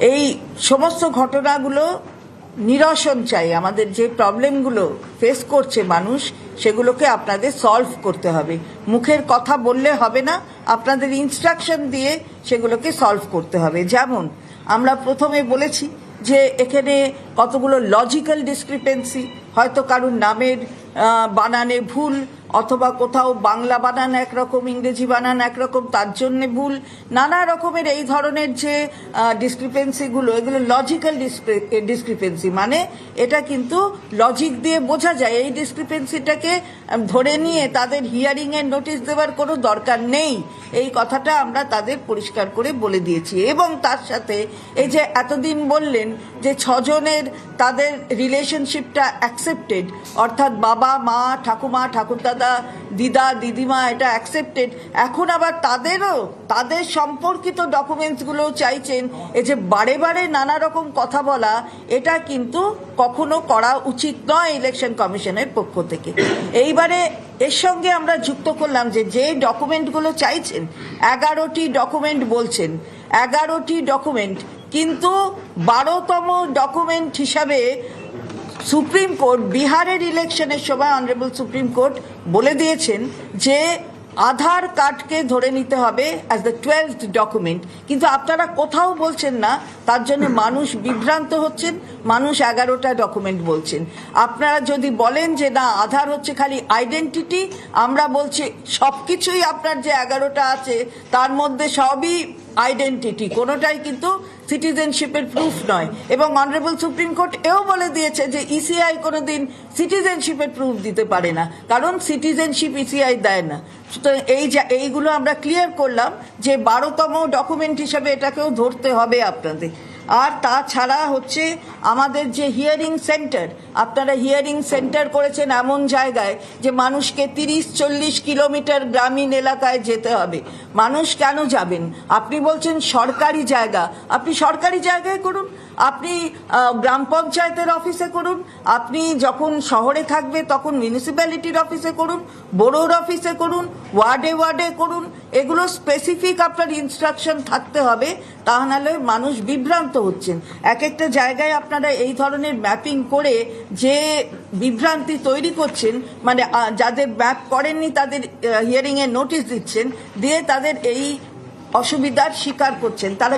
এই সমস্ত ঘটনাগুলো নিরসন চাই। আমাদের যে প্রবলেমগুলো ফেস করছে মানুষ, সেগুলোকে আপনাদের সলভ করতে হবে। মুখের কথা বললে হবে না, আপনাদের ইনস্ট্রাকশন দিয়ে সেগুলোকে সলভ করতে হবে। যেমন আমরা প্রথমে বলেছি যে এখানে কতগুলো লজিক্যাল ডিসক্রিপেন্সি, হয়তো কারুর নামের বানানে ভুল, অথবা কোথাও বাংলা বানান একরকম, ইংরেজি বানান একরকম, তার জন্যে ভুল। নানা রকমের এই ধরনের যে ডিসক্রিপেন্সিগুলো, এগুলো লজিক্যাল ডিসক্রিপেন্সি, মানে এটা কিন্তু লজিক দিয়ে বোঝা যায়। এই ডিসক্রিপেন্সিটাকে ধরে নিয়ে তাদের হিয়ারিংয়ের নোটিশ দেওয়ার কোনো দরকার নেই, এই কথাটা আমরা তাদের পরিষ্কার করে বলে দিয়েছি। এবং তার সাথে এই যে এতদিন বললেন যে 6 জনের তাদের রিলেশনশিপটা অ্যাকসেপ্টেড, অর্থাৎ বাবা মা ঠাকুমা ঠাকুরদাদা দিদা দিদিমা, এটা অ্যাকসেপ্টেড। এখন আবার তাদের সম্পর্কিত ডকুমেন্টসগুলোও চাইছেন। এই যে বারে বারে নানা রকম কথা বলা, এটা কিন্তু কখনো করা উচিত নয় ইলেকশন কমিশনের পক্ষ থেকে। এইবারে এর সঙ্গে আমরা যুক্ত করলাম যে ডকুমেন্টগুলো চাইছেন, 11টি ডকুমেন্ট বলছেন, 11টি ডকুমেন্ট, কিন্তু 12তম ডকুমেন্ট হিসাবে সুপ্রিম কোর্ট বিহারের ইলেকশনের সময় অনারেবল সুপ্রিম কোর্ট বলে দিয়েছেন যে আধার কার্ডকে ধরে নিতে হবে অ্যাজ দ্য 12th ডকুমেন্ট। কিন্তু আপনারা কোথাও বলছেন না, তার জন্য মানুষ বিভ্রান্ত হচ্ছেন, মানুষ 11টা ডকুমেন্ট বলছেন। আপনারা যদি বলেন যে না আধার হচ্ছে খালি আইডেন্টিটি, আমরা বলছি সব কিছুই আপনার যে 11টা আছে তার মধ্যে সবই আইডেন্টিটি, কোনোটাই কিন্তু সিটিজেনশিপের প্রুফ নয়। এবং অনারেবল সুপ্রিম কোর্ট এও বলে দিয়েছে যে ইসিআই কোনোদিন সিটিজেনশিপের প্রুফ দিতে পারে না, কারণ সিটিজেনশিপ ইসিআই দেয় না। সুতরাং এইগুলো আমরা ক্লিয়ার করলাম যে 12তম ডকুমেন্ট হিসাবে এটাকেও ধরতে হবে আপনাদের। আর তাছাড়া হচ্ছে আমাদের যে হিয়ারিং সেন্টার, আপনারা হিয়ারিং সেন্টার করেছেন এমন জায়গায় যে মানুষকে 30-40 কিলোমিটার গ্রামীণ এলাকায় যেতে হবে। মানুষ কেন যাবেন? আপনি বলছেন সরকারি জায়গা, আপনি সরকারি জায়গায় করুন, আপনি গ্রাম পঞ্চায়েতের অফিসে করুন, আপনি যখন শহরে থাকবে তখন মিউনিসিপ্যালিটির অফিসে করুন, বোরোর অফিসে করুন, ওয়ার্ডে ওয়ার্ডে করুন। এগুলো স্পেসিফিক আপনার ইনস্ট্রাকশন থাকতে হবে, তা নাহলে মানুষ বিভ্রান্ত হচ্ছেন। এক একটা জায়গায় আপনারা এই ধরনের ম্যাপিং করে যে বিভ্রান্তি তৈরি করছেন, মানে যাদের ম্যাপ করেননি তাদের হিয়ারিংয়ের নোটিশ দিচ্ছেন, দিয়ে তাদের এই অসুবিধার শিকার করছেন। তারা